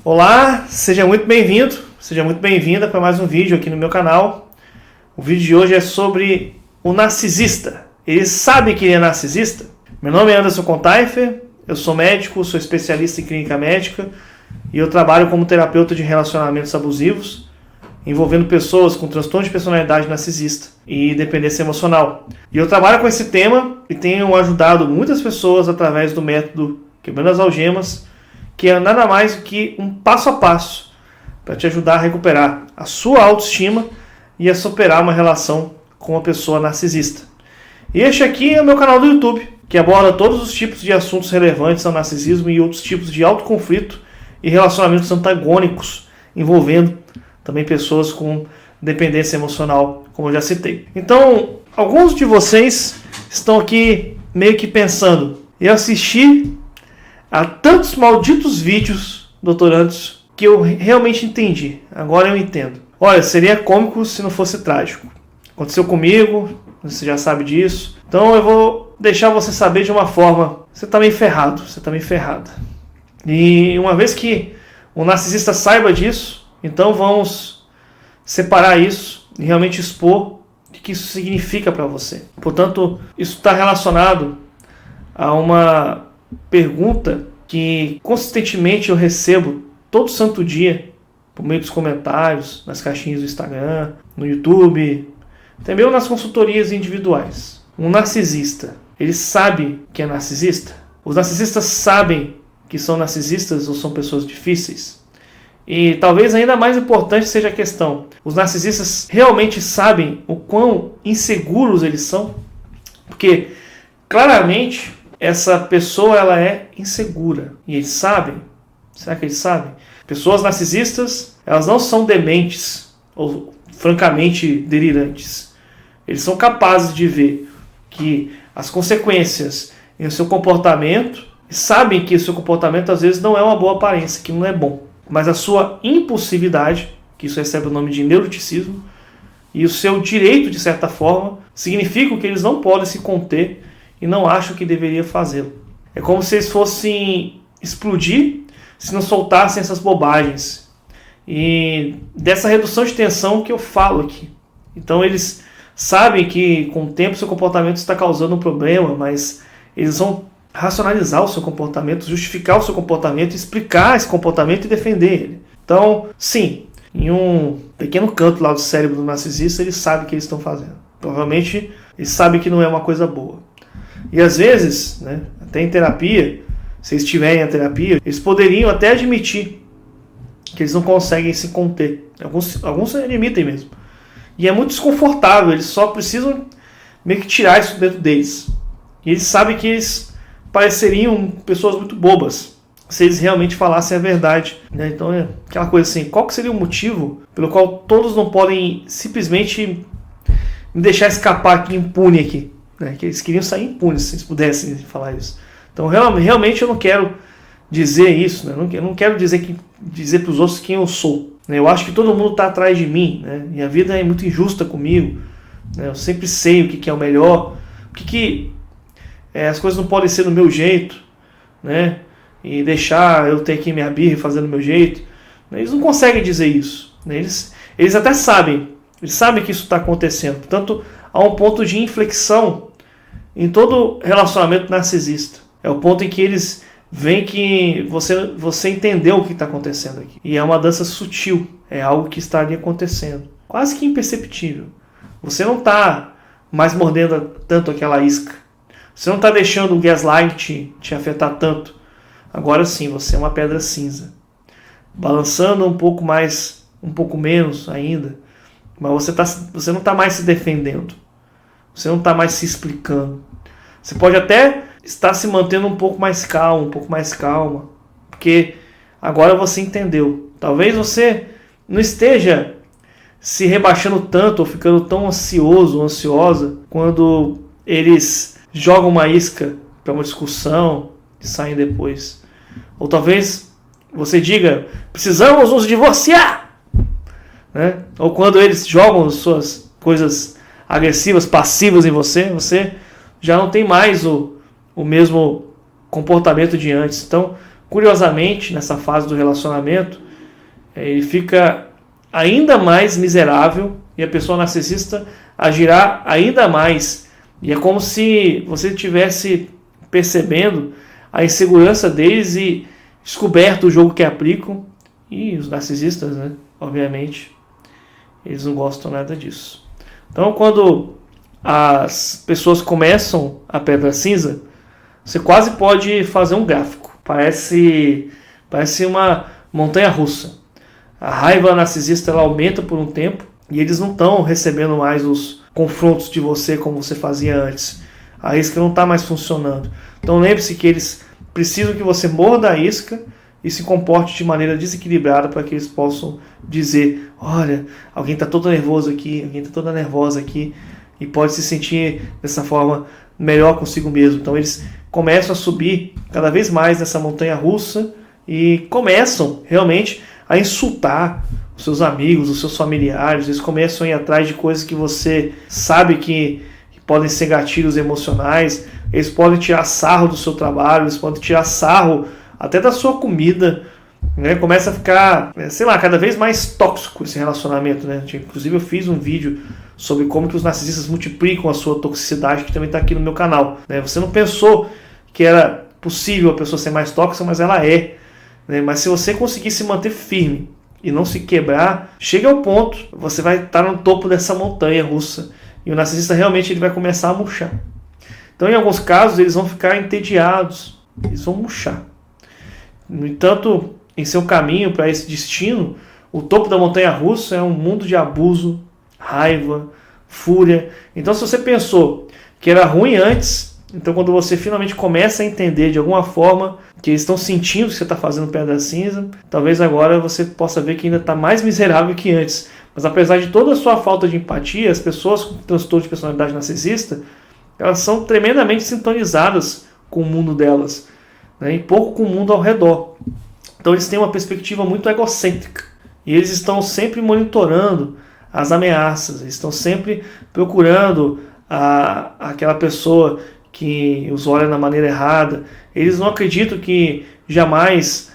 Olá, seja muito bem-vindo, seja muito bem-vinda para mais um vídeo aqui no meu canal. O vídeo de hoje é sobre o narcisista. Ele sabe que ele é narcisista? Meu nome é Anderson Contaifer, eu sou médico, sou especialista em clínica médica e eu trabalho como terapeuta de relacionamentos abusivos, envolvendo pessoas com transtorno de personalidade narcisista e dependência emocional. E eu trabalho com esse tema e tenho ajudado muitas pessoas através do método Quebrando as Algemas, que é nada mais do que um passo a passo para te ajudar a recuperar a sua autoestima e a superar uma relação com uma pessoa narcisista. E este aqui é o meu canal do YouTube, que aborda todos os tipos de assuntos relevantes ao narcisismo e outros tipos de autoconflito e relacionamentos antagônicos, envolvendo também pessoas com dependência emocional, como eu já citei. Então, alguns de vocês estão aqui meio que pensando, eu assisti há tantos malditos vídeos, doutorandos, que eu realmente entendi. Agora eu entendo. Olha, seria cômico se não fosse trágico. Aconteceu comigo, você já sabe disso. Então eu vou deixar você saber de uma forma. Você está meio ferrado, você está meio ferrada. E uma vez que o narcisista saiba disso, então vamos separar isso e realmente expor o que isso significa para você. Portanto, isso está relacionado a uma pergunta que consistentemente eu recebo todo santo dia por meio dos comentários, nas caixinhas do Instagram, no YouTube, até mesmo nas consultorias individuais. Um narcisista, ele sabe que é narcisista? Os narcisistas sabem que são narcisistas ou são pessoas difíceis? E talvez ainda mais importante seja a questão, os narcisistas realmente sabem o quão inseguros eles são? Porque claramente essa pessoa ela é insegura. E eles sabem? Será que eles sabem? Pessoas narcisistas, elas não são dementes ou francamente delirantes. Eles são capazes de ver que as consequências em seu comportamento, e sabem que o seu comportamento às vezes não é uma boa aparência, que não é bom. Mas a sua impulsividade, que isso recebe o nome de neuroticismo, e o seu direito de certa forma, significam que eles não podem se conter e não acham que deveria fazê-lo. É como se eles fossem explodir se não soltassem essas bobagens. E dessa redução de tensão que eu falo aqui. Então eles sabem que com o tempo seu comportamento está causando um problema, mas eles vão racionalizar o seu comportamento, justificar o seu comportamento, explicar esse comportamento e defender ele. Então, sim, em um pequeno canto lá do cérebro do narcisista, eles sabem o que eles estão fazendo. Provavelmente eles sabem que não é uma coisa boa. E às vezes, né, até em terapia, se eles tiverem a terapia, eles poderiam até admitir que eles não conseguem se conter. Alguns admitem mesmo. E é muito desconfortável, eles só precisam meio que tirar isso dentro deles. E eles sabem que eles pareceriam pessoas muito bobas se eles realmente falassem a verdade. Né? Então é aquela coisa assim, qual que seria o motivo pelo qual todos não podem simplesmente me deixar escapar aqui impune aqui? Que eles queriam sair impunes se eles pudessem falar isso. Então realmente eu não quero dizer isso, né? Eu não quero dizer para os outros quem eu sou. Né? Eu acho que todo mundo está atrás de mim, né? Minha vida é muito injusta comigo, né? Eu sempre sei o que é o melhor, as coisas não podem ser do meu jeito, né? E deixar eu ter que me abrir e fazer do meu jeito. Eles não conseguem dizer isso, né? Eles até sabem, eles sabem que isso está acontecendo. Portanto, há um ponto de inflexão em todo relacionamento narcisista. É o ponto em que eles veem que você entendeu o que está acontecendo aqui. E é uma dança sutil, é algo que está ali acontecendo. Quase que imperceptível. Você não está mais mordendo tanto aquela isca. Você não está deixando o gaslight te afetar tanto. Agora sim, você é uma pedra cinza. Balançando um pouco mais, um pouco menos ainda. Mas você não está mais se defendendo. Você não está mais se explicando. Você pode até estar se mantendo um pouco mais calma. Porque agora você entendeu. Talvez você não esteja se rebaixando tanto ou ficando tão ansioso ou ansiosa quando eles jogam uma isca para uma discussão e saem depois. Ou talvez você diga, precisamos nos divorciar! Né? Ou quando eles jogam suas coisas agressivas, passivas em você já não tem mais o mesmo comportamento de antes. Então, Curiosamente, nessa fase do relacionamento, ele fica ainda mais miserável e a pessoa narcisista agirá ainda mais. E é como se você estivesse percebendo a insegurança deles e descoberto o jogo que aplicam. E os narcisistas, né, obviamente, eles não gostam nada disso. Então, quando as pessoas começam a pedra cinza, você quase pode fazer um gráfico. Parece uma montanha russa. A raiva narcisista ela aumenta por um tempo e eles não estão recebendo mais os confrontos de você como você fazia antes. A isca não está mais funcionando. Então lembre-se que eles precisam que você morda a isca e se comporte de maneira desequilibrada para que eles possam dizer: olha, alguém está todo nervoso aqui, alguém está toda nervosa aqui, e pode se sentir dessa forma melhor consigo mesmo. Então eles começam a subir cada vez mais nessa montanha russa e começam realmente a insultar os seus amigos, os seus familiares. Eles começam a ir atrás de coisas que você sabe que podem ser gatilhos emocionais. Eles podem tirar sarro do seu trabalho, eles podem tirar sarro até da sua comida, né? Começa a ficar, sei lá, cada vez mais tóxico esse relacionamento, né? Inclusive eu fiz um vídeo sobre como que os narcisistas multiplicam a sua toxicidade, que também está aqui no meu canal, né? Você não pensou que era possível a pessoa ser mais tóxica, mas ela é, né? Mas se você conseguir se manter firme e não se quebrar, chega ao ponto, você vai estar no topo dessa montanha russa e o narcisista realmente ele vai começar a murchar. Então, em alguns casos, eles vão ficar entediados, eles vão murchar. No entanto, em seu caminho para esse destino, o topo da montanha russa é um mundo de abuso, raiva, fúria. Então, se você pensou que era ruim antes, então quando você finalmente começa a entender de alguma forma que eles estão sentindo que você está fazendo pedra cinza, talvez agora você possa ver que ainda está mais miserável que antes. Mas apesar de toda a sua falta de empatia, as pessoas com transtorno de personalidade narcisista, elas são tremendamente sintonizadas com o mundo delas, né, e pouco com o mundo ao redor. Então eles têm uma perspectiva muito egocêntrica. E eles estão sempre monitorando as ameaças, eles estão sempre procurando aquela pessoa que os olha da maneira errada. Eles não acreditam que jamais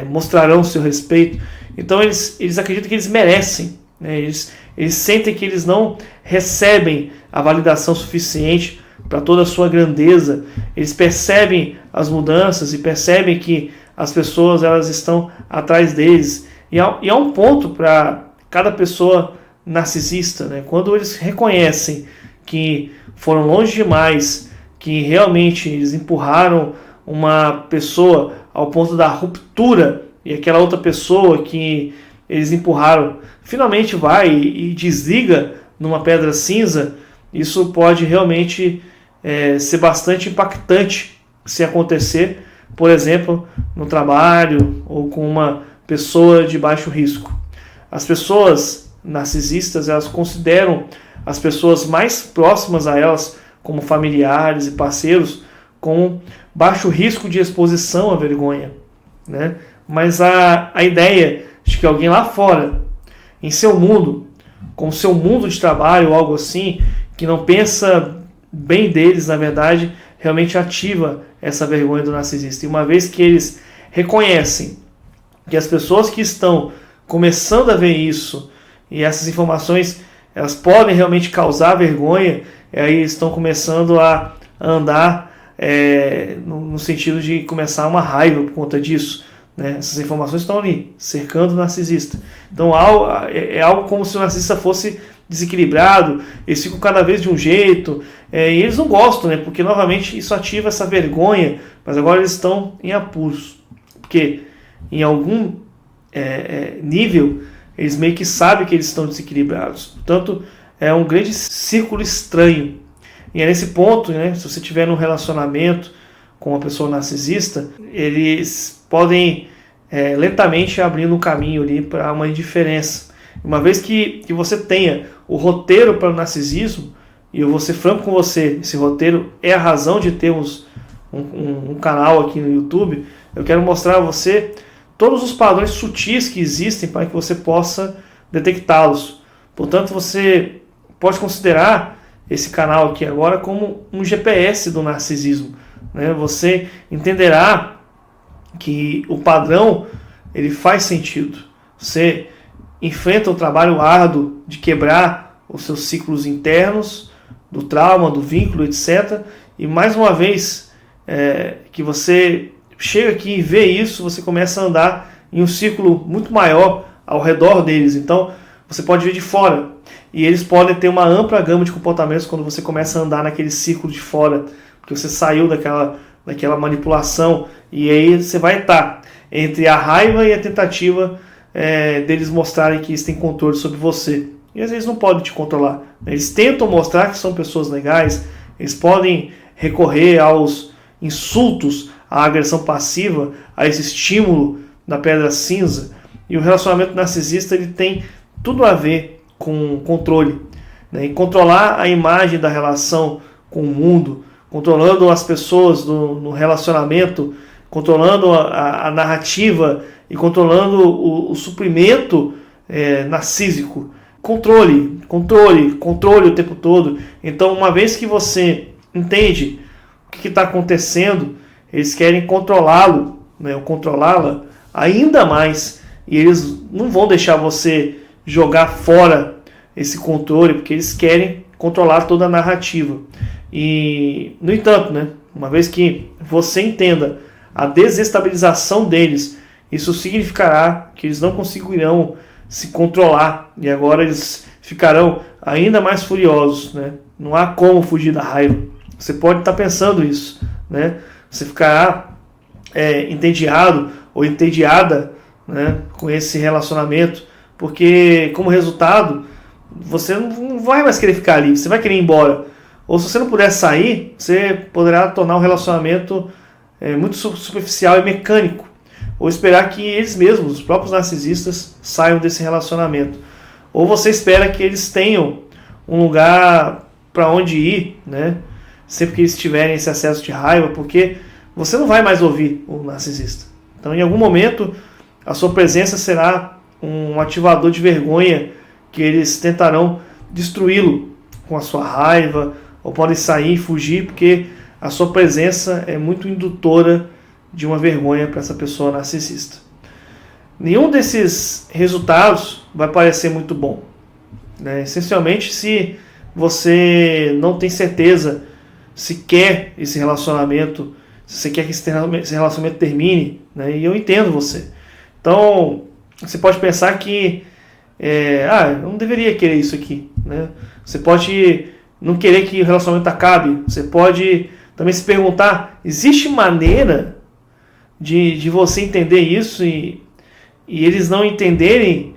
mostrarão o seu respeito. Então eles acreditam que eles merecem, né? Eles sentem que eles não recebem a validação suficiente para toda a sua grandeza. Eles percebem as mudanças e percebem que as pessoas elas estão atrás deles. E há um ponto para cada pessoa narcisista, né? Quando eles reconhecem que foram longe demais, que realmente eles empurraram uma pessoa ao ponto da ruptura e aquela outra pessoa que eles empurraram finalmente vai e desliga numa pedra cinza, isso pode realmente ser bastante impactante se acontecer, por exemplo, no trabalho ou com uma pessoa de baixo risco. As pessoas narcisistas, elas consideram as pessoas mais próximas a elas, como familiares e parceiros, com baixo risco de exposição à vergonha, né? Mas a ideia de que alguém lá fora, em seu mundo, com seu mundo de trabalho ou algo assim, que não pensa bem deles, na verdade, realmente ativa essa vergonha do narcisista. E uma vez que eles reconhecem que as pessoas que estão começando a ver isso, e essas informações elas podem realmente causar vergonha, e aí estão começando a andar no sentido de começar uma raiva por conta disso, né? Essas informações estão ali, cercando o narcisista. Então é algo como se o narcisista fosse desequilibrado, eles ficam cada vez de um jeito, e eles não gostam, né? Porque novamente isso ativa essa vergonha, mas agora eles estão em apuros, porque em algum nível eles meio que sabem que eles estão desequilibrados. Portanto, é um grande círculo estranho. E é nesse ponto, né, se você tiver um relacionamento com uma pessoa narcisista, eles podem lentamente abrir um caminho ali para uma indiferença. Uma vez que você tenha o roteiro para o narcisismo, e eu vou ser franco com você, esse roteiro é a razão de termos um canal aqui no YouTube, eu quero mostrar a você todos os padrões sutis que existem para que você possa detectá-los. Portanto, você pode considerar esse canal aqui agora como um GPS do narcisismo, né? Você entenderá que o padrão ele faz sentido. Você enfrenta o trabalho árduo de quebrar os seus ciclos internos, do trauma, do vínculo, etc. E mais uma vez que você chega aqui e vê isso, você começa a andar em um círculo muito maior ao redor deles. Então você pode ver de fora. E eles podem ter uma ampla gama de comportamentos quando você começa a andar naquele círculo de fora, porque você saiu daquela manipulação, e aí você vai estar entre a raiva e a tentativa deles mostrarem que eles têm controle sobre você. E às vezes não podem te controlar. Eles tentam mostrar que são pessoas legais, eles podem recorrer aos insultos, à agressão passiva, a esse estímulo da pedra cinza. E o relacionamento narcisista ele tem tudo a ver com controle, né? E controlar a imagem da relação com o mundo, controlando as pessoas no relacionamento, controlando a narrativa e controlando o suprimento narcísico. Controle o tempo todo. Então, uma vez que você entende o que está acontecendo, eles querem controlá-lo, né, ou controlá-la ainda mais, e eles não vão deixar você jogar fora esse controle, porque eles querem controlar toda a narrativa. E, no entanto, né, uma vez que você entenda a desestabilização deles, isso significará que eles não conseguirão se controlar, e agora eles ficarão ainda mais furiosos, né? Não há como fugir da raiva. Você pode estar pensando isso, né? Você ficará entediado ou entediada, né, com esse relacionamento, porque como resultado você não vai mais querer ficar ali, você vai querer ir embora. Ou se você não puder sair, você poderá tornar o relacionamento muito superficial e mecânico, ou esperar que eles mesmos, os próprios narcisistas, saiam desse relacionamento. Ou você espera que eles tenham um lugar para onde ir, né, sempre que eles tiverem esse acesso de raiva, porque você não vai mais ouvir o narcisista. Então, em algum momento, a sua presença será um ativador de vergonha que eles tentarão destruí-lo com a sua raiva, ou podem sair e fugir, porque a sua presença é muito indutora de uma vergonha para essa pessoa narcisista. Nenhum desses resultados vai parecer muito bom, né? Essencialmente, se você não tem certeza se quer esse relacionamento, se você quer que esse relacionamento termine, né? E eu entendo você. Então, você pode pensar que eu não deveria querer isso aqui, né? Você pode não querer que o relacionamento acabe. Você pode também se perguntar, existe maneira de você entender isso e eles não entenderem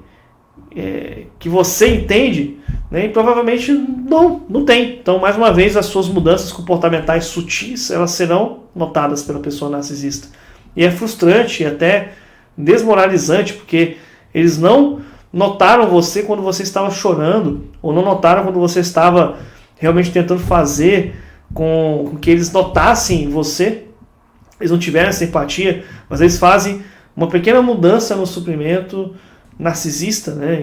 que você entende, né? E provavelmente não tem. Então, mais uma vez, as suas mudanças comportamentais sutis, elas serão notadas pela pessoa narcisista. E é frustrante e até desmoralizante, porque eles não notaram você quando você estava chorando, ou não notaram quando você estava realmente tentando fazer com que eles notassem você. Eles não tiveram essa empatia, mas eles fazem uma pequena mudança no suprimento narcisista, né?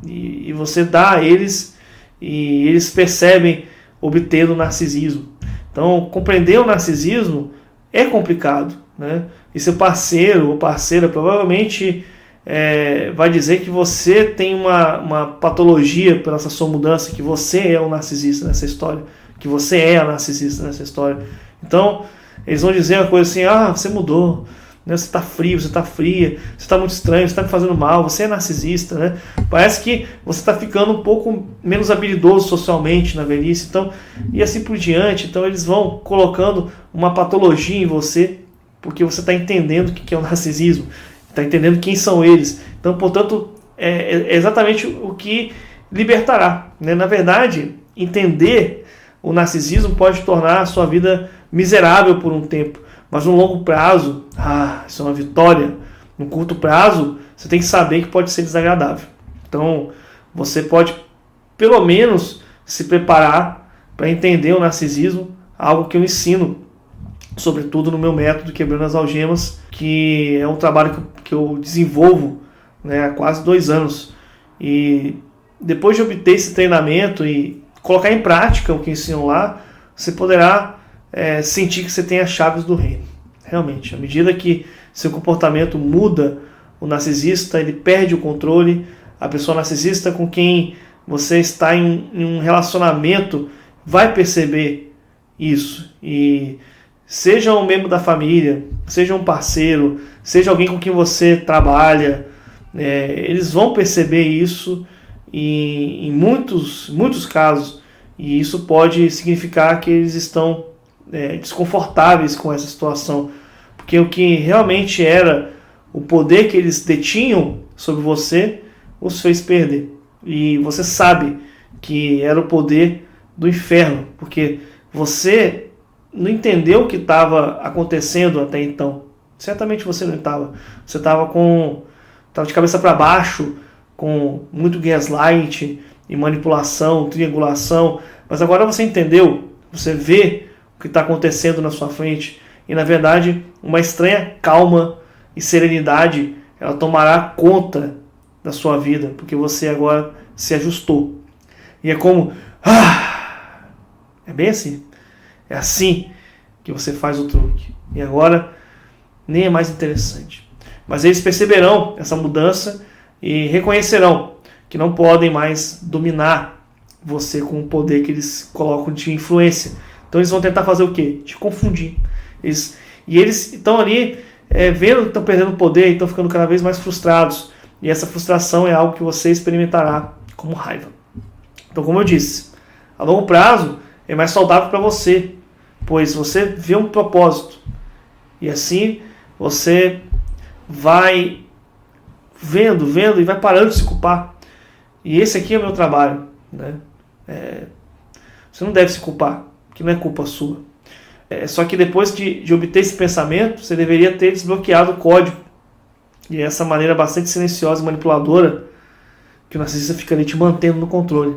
E você dá a eles, e eles percebem obter o narcisismo. Então, compreender o narcisismo é complicado, né? E seu parceiro ou parceira provavelmente vai dizer que você tem uma patologia pela essa sua mudança, que você é o narcisista nessa história, que você é a narcisista nessa história. Então, eles vão dizer uma coisa assim, você mudou, né? Você está frio, você está fria, você está muito estranho, você está me fazendo mal, você é narcisista, né? Parece que você está ficando um pouco menos habilidoso socialmente na velhice, então, e assim por diante. Então eles vão colocando uma patologia em você, porque você está entendendo o que é o narcisismo, está entendendo quem são eles. Então, portanto, é exatamente o que libertará, né? Na verdade, entender o narcisismo pode tornar a sua vida miserável por um tempo, mas no longo prazo, isso é uma vitória. No curto prazo, você tem que saber que pode ser desagradável. Então, você pode, pelo menos, se preparar para entender o narcisismo, algo que eu ensino, sobretudo no meu método Quebrando as Algemas, que é um trabalho que eu desenvolvo, né, há quase 2 anos. E depois de obter esse treinamento e colocar em prática o que ensino lá, você poderá sentir que você tem as chaves do reino. realmente. À medida que seu comportamento muda, o narcisista ele perde o controle. A pessoa narcisista com quem você está em um relacionamento vai perceber isso. E seja um membro da família, seja um parceiro, seja alguém com quem você trabalha, eles vão perceber isso em muitos casos. E isso pode significar que eles estão desconfortáveis com essa situação. Porque o que realmente era o poder que eles detinham sobre você os fez perder. E você sabe que era o poder do inferno, porque você não entendeu o que estava acontecendo até então. Certamente você não estava. Você estava de cabeça para baixo, com muito gaslight e manipulação, triangulação. Mas agora você entendeu, você vê o que está acontecendo na sua frente. E na verdade, uma estranha calma e serenidade, ela tomará conta da sua vida, porque você agora se ajustou. E é como... é bem assim. É assim que você faz o truque. E agora nem é mais interessante. Mas eles perceberão essa mudança e reconhecerão que não podem mais dominar você com o poder que eles colocam de influência. Então eles vão tentar fazer o quê? Te confundir. Eles estão ali vendo que estão perdendo poder e estão ficando cada vez mais frustrados. E essa frustração é algo que você experimentará como raiva. Então, como eu disse, a longo prazo é mais saudável para você, pois você vê um propósito. E assim você vai vendo e vai parando de se culpar. E esse aqui é o meu trabalho, né? Você não deve se culpar, que não é culpa sua. Só que depois de obter esse pensamento, você deveria ter desbloqueado o código. E é essa maneira bastante silenciosa e manipuladora que o narcisista fica ali te mantendo no controle.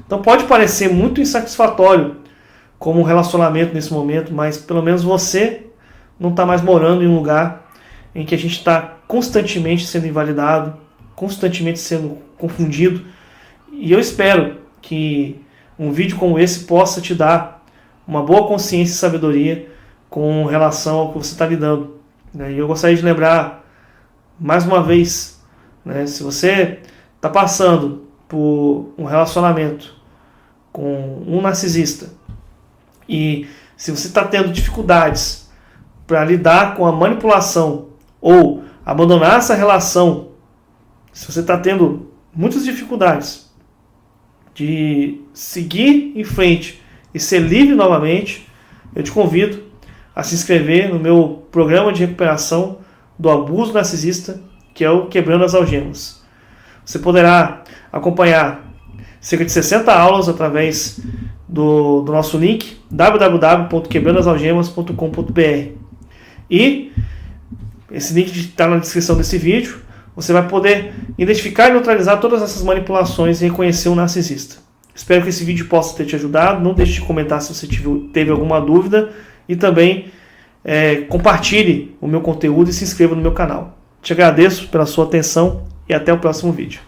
Então pode parecer muito insatisfatório como um relacionamento nesse momento, mas pelo menos você não está mais morando em um lugar em que a gente está constantemente sendo invalidado, constantemente sendo confundido. E eu espero que um vídeo como esse possa te dar uma boa consciência e sabedoria com relação ao que você está lidando. E eu gostaria de lembrar, mais uma vez, se você está passando por um relacionamento com um narcisista e se você está tendo dificuldades para lidar com a manipulação ou abandonar essa relação, se você está tendo muitas dificuldades de seguir em frente e ser livre novamente, eu te convido a se inscrever no meu programa de recuperação do abuso narcisista, que é o Quebrando as Algemas. Você poderá acompanhar cerca de 60 aulas através do nosso link www.quebrandoasalgemas.com.br. E esse link está na descrição desse vídeo. Você vai poder identificar e neutralizar todas essas manipulações e reconhecer um narcisista. Espero que esse vídeo possa ter te ajudado. Não deixe de comentar se você teve alguma dúvida. E também compartilhe o meu conteúdo e se inscreva no meu canal. Te agradeço pela sua atenção e até o próximo vídeo.